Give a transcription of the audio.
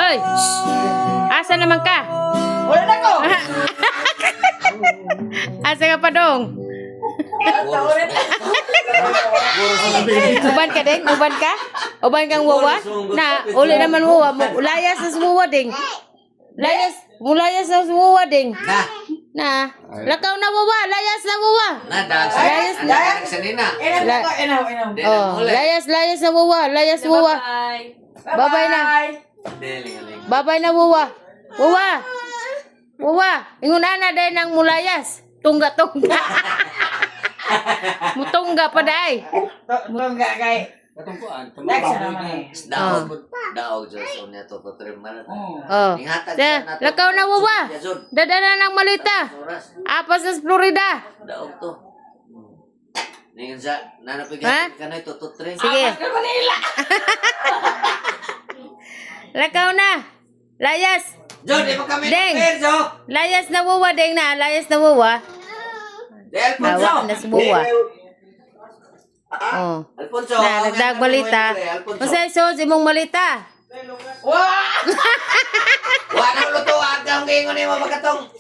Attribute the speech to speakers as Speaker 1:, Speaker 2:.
Speaker 1: Hoy! Shh! Asa naman ka?
Speaker 2: Wala na ko.
Speaker 1: Asa ka pa dong? Uban ka ding? Uban ka? Uban kang wawa? Na, uli naman wawa. Layas na sumuwa ding. Layas na sumuwa ding. Na, lakaw na wawa. Layas na wawa. Layas na. Oh, layas na wawa. Layas wawa. Babay na. Babay na wawa. Wawa. Wawa. Ingon na dahil ng mulayas. Tungga-tungga. Mutungga pa dahi.
Speaker 2: Tungga kay.
Speaker 3: Daog Diyos, unya to trim man.
Speaker 1: Oh. Lakaw na wawa. Dadala ng malita. Apas na sa Florida.
Speaker 3: Daog to. Ningan sa
Speaker 1: Ha?
Speaker 3: nanapigat ka na ito trim.
Speaker 1: Sige. Lakaw na. Layas.
Speaker 3: Jo, di mo kami
Speaker 1: Deng.
Speaker 3: Jo.
Speaker 1: Layas na wawa ding na. Layas na wawa.
Speaker 3: Alfonso.
Speaker 1: Nawa na sa wawa. Oh.
Speaker 3: Alfonso.
Speaker 1: Na, nagdag balita. Masay so, imong malita.
Speaker 2: Wah!
Speaker 3: Wa nang luto ang gingon ni mo magkatong.